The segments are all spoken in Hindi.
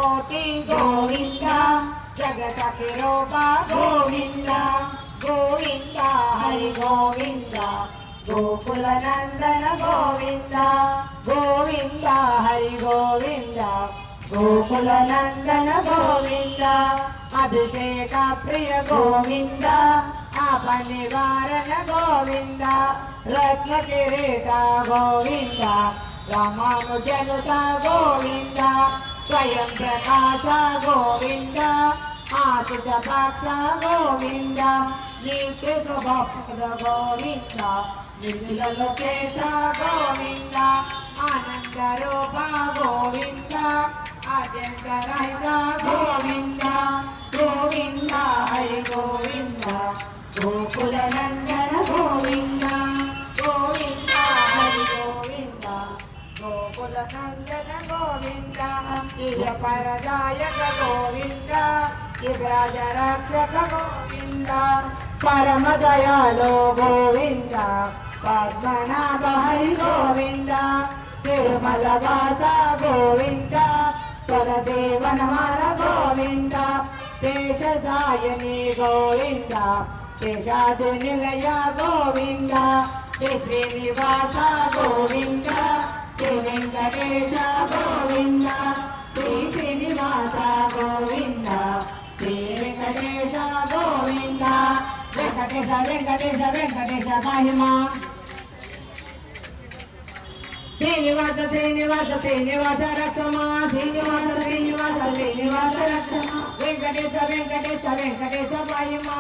कोटी गोविंद जगत शिरोपा गोविंद गोविंद हरि गोविंद गोकुल नंदन गोविंद गोविंद हरि गोविंद गोकुल नंदन गोविंद अभिषेक प्रिय गोविंद आपन निवारण गोविंद रत्न किरीट गोविंद रामानुजनुता गोविंद स्वयं प्रकाश गोविंद आसुत पक्ष गोविंद नित्य भक्त गोविंद निर्लोकेश गोविंद आनंद रूप गोविंद आद्यंत रहित गोविंद गोविंद हरि गोविंद गोकुल नंदन गोविंद गोविंद हरि गोविंद गोकुल नंदन गोविंद परदायक गोविंद शिवराज रक्षक गोविंद परम दयालो गोविंद पद्मनाभ हरि गोविंद तिरुमल वासा गोविंद परदेवन हर गोविंद शेषदायनी गोविंद शेषाद्रि निलय गोविंद श्रीनिवास गोविंद श्री वेंकटेश गोविंद श्री श्रीनिवास गोविंद श्री वेंकटेश गोविंद वेंकटेश वेंकटेश वेंकटेश महिमा श्रीनिवास श्रीनिवास श्रीनिवास रक्षमा श्रीनिवास श्रीनिवास श्रीनिवास रक्षमा वेंकटेश वेंकटेश वेंकटेश महिमा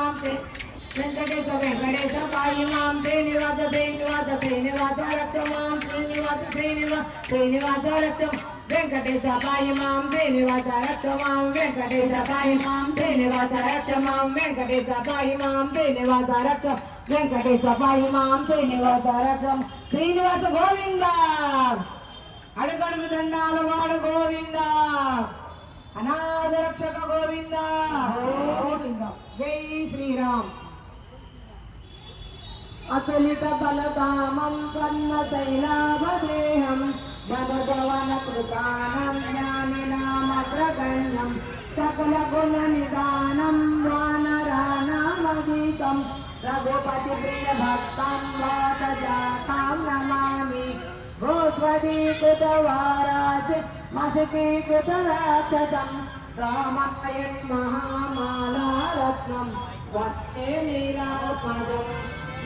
वेंकटेश वेंकटेश महिमा श्रीनिवास श्रीनिवास श्रीनिवास रक्षमा श्रीनिवास श्रीनिवास श्रीनिवास रक्षमा वेंकटेश महिमा श्रीनिवास रक्षमा वेंकटेश महिमा श्रीनिवास रक्षमा वेंकटेश महिमा श्रीनिवास रक्षमा वेंकटेश महिमा श्रीनिवास रक्षमा श्रीनिवास गोविंद अडगडगु దండాల వాడు గోవింద అనాథ రక్షక గోవింద గోవింద జై శ్రీరామ్ అతులిత బలధామం స్వర్ణ శైలాభదేహం జగజవన కృతానం జ్ఞానినామగ్రగణ్యం సకల గుణ నిదానం వానరానామగీతం రఘుపతి ప్రియ భక్తం వాతజాతాం నమామి भूस्वदीकृतवाराज मधुकीकृतराक्षसं रामायण महामालारत्नं वस्ते लीलापदं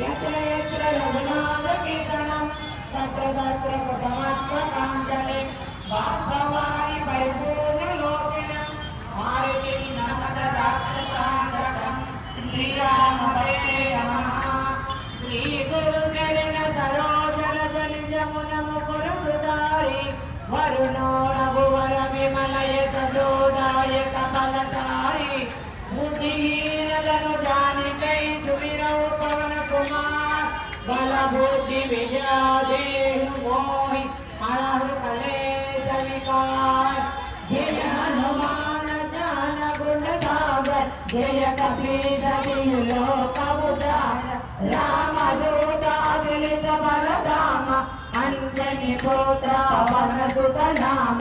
यत्र यत्र रघुनाथकीर्तनं तत्र तत्र कृतमत्वकाञ्जलिं वासवानि परिपूर्णलोचनं मारुतिं नमददाक्षसागरं श्रीरामभये नमः श्रीगुरुचरण सरोजरजनिजमुनमुकुरसुधारि वरुणो रघुवर विमलय सदोदाय कमलधारि बुद्धिहीनदनु जानिकै सुमिरौ पवन कुमार बल बुद्धि विजयादेहु मोहि हरहु कलेश विकार जय हनुमान ज्ञान गुण सागर जय कपीस तिहु लोक उजागर रामदूत अतुलित बलधाम अंजनी पुत्र पवन सुत नाम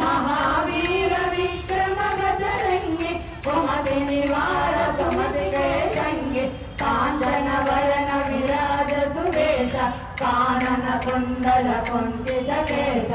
महावीर विक्रम बजरंगी कुमति निवार सुमति के संगी कांचन वरण विराज सुवेश कानन कुंडल कुंचित केश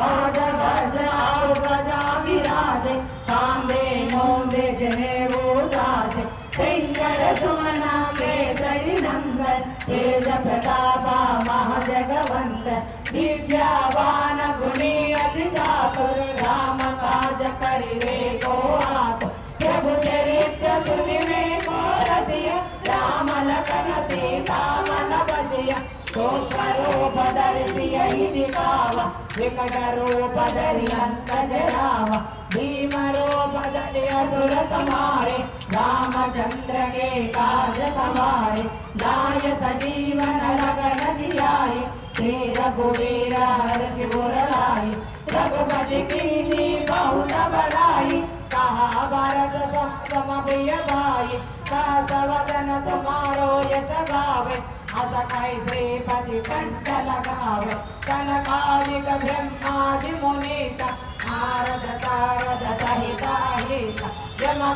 औजवज औजजा विराजे कांदे मोंदे जनेऊ साजे सिंगर सुमना केसरी नंदन तेज प्रताप महाजगवंत दिव्यावान गुणी अति चातुर राम काज करिवे को आतुर प्रभु चरित्र सुनिवे को रसिया राम लखन सीता मन बसिया सूक्ष्म रूप धरि दिखावा विकट रूप धरि अंत जरावा भीम रूप धरि असुर संहारे रामचंद्र के काज सवारे लाय सजीवन लगन जियाए श्री रघुवीर हर्षि उर लाए रघुपति कीन्ही बहुत बड़ाई कहा भरत सम प्रिय भाई सहसवदन तुम्हारो यश गावे अस कई श्रीपति कंठ लगावे कनकादिक ब्रह्मादि मुनीसा नारद सारद सहित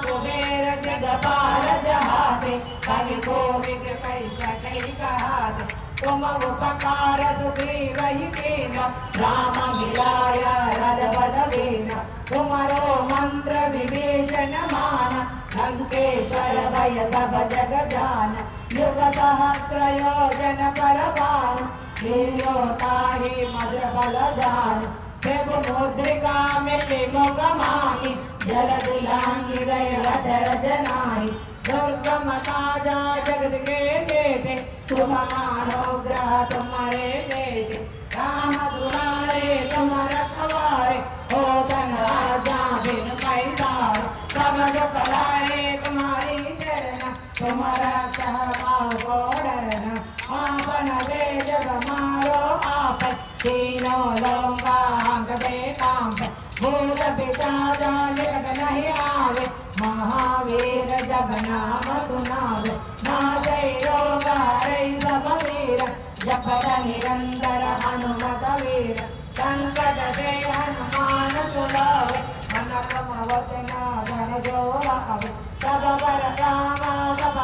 कुबेर जगपाल जहाते कवि कोविद कैसा कही कहाते तुम उपकार सुग्रीव ही कीना राम मिलाया रजपद दीना तुम्हारो मंत्र विभीषण माना लंकेश्वर भय सब जग जान युग सहस्र योजन पर भानु लीलोताहि मधुर बल जान देव मुद्रिका मिली मुख माही जल दिलांगी गय अधर जनाई दुर्गम ताजा जगत के देते सुमनानो ग्रह तुम्हारे देते राम दुलारे तुम रखवारे हो धन राजा बिन पैसार सब दुख लाए तुम्हारी चरण तुम्हारा सहभागो डरना आपन दे जग मारो आप तीनों लोका अंग बेकांग भूत पिशाच निकट नहीं आवे महावीर जब नाम सुनावे नाजै रोग हरै सब वीर जपत निरंतर हनुमत वीर संकट से हनुमान छुड़ावे मन क्रम वचन धन जोड़ावे सब पर राम सब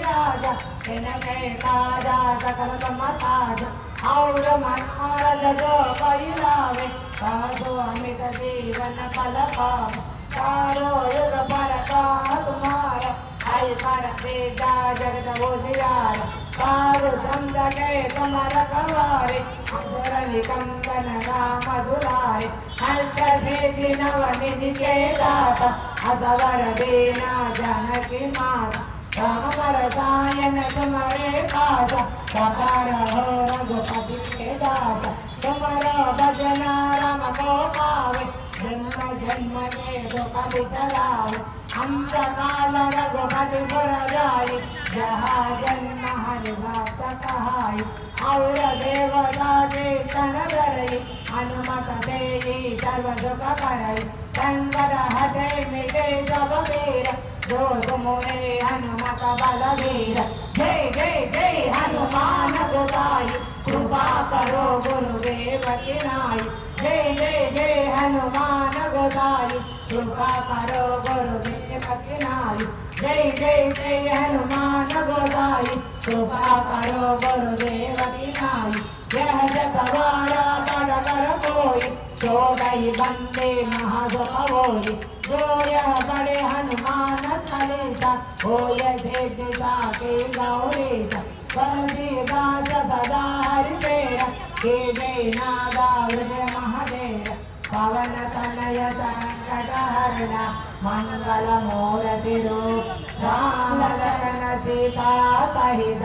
राजा तिनके काजा सकल समाज और मनोरथ जो पैलावे साधु अमित जीवन फल पावे चारो युग पर तुम्हारा आई पर बेटा जगत उजियार साधु संत के तुम रखवारे अंबर निकंदन राम दुलारे हर्ष सिद्धि नव निधि के दाता असवर दीना जानकी माता राम रसायन तुम्हारे पासा सकार हो रघुपति के दासा तुम्हारा भजन राम को पावे जन्म जन्म के दुख बिसरावे अंत काल रघुपति पुर जाए जहाँ जन्म हरि भक्त कहाई और देवता के तन धरई हनुमत देई सर्व दुख करई संकट हटे मिटे सब वीर जो तुमरे हनुमत बलवीर जय जय जय हनुमान गोसाई कृपा करो गुरुदेव की नाई जय जय जय हनुमान गोसाई कृपा करो गुरुदेव की नाई जय जय जय हनुमान गोसाई कृपा करो गुरुदेव की नाई यह जगवाड़ा बड़ कर कोई तो गई बंदे महाजोई जो यह बड़े हनुमान चालीसा हो ये दिशा के गौरीसा बंदी दास सदा हरि तेरा के जय नादा हृदय महादेव पवन तनय संकट हरणा मंगल मूर्ति रूप राम लखन सीता सहित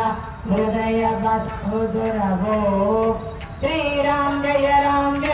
हृदय बस सुरभो श्री राम जय राम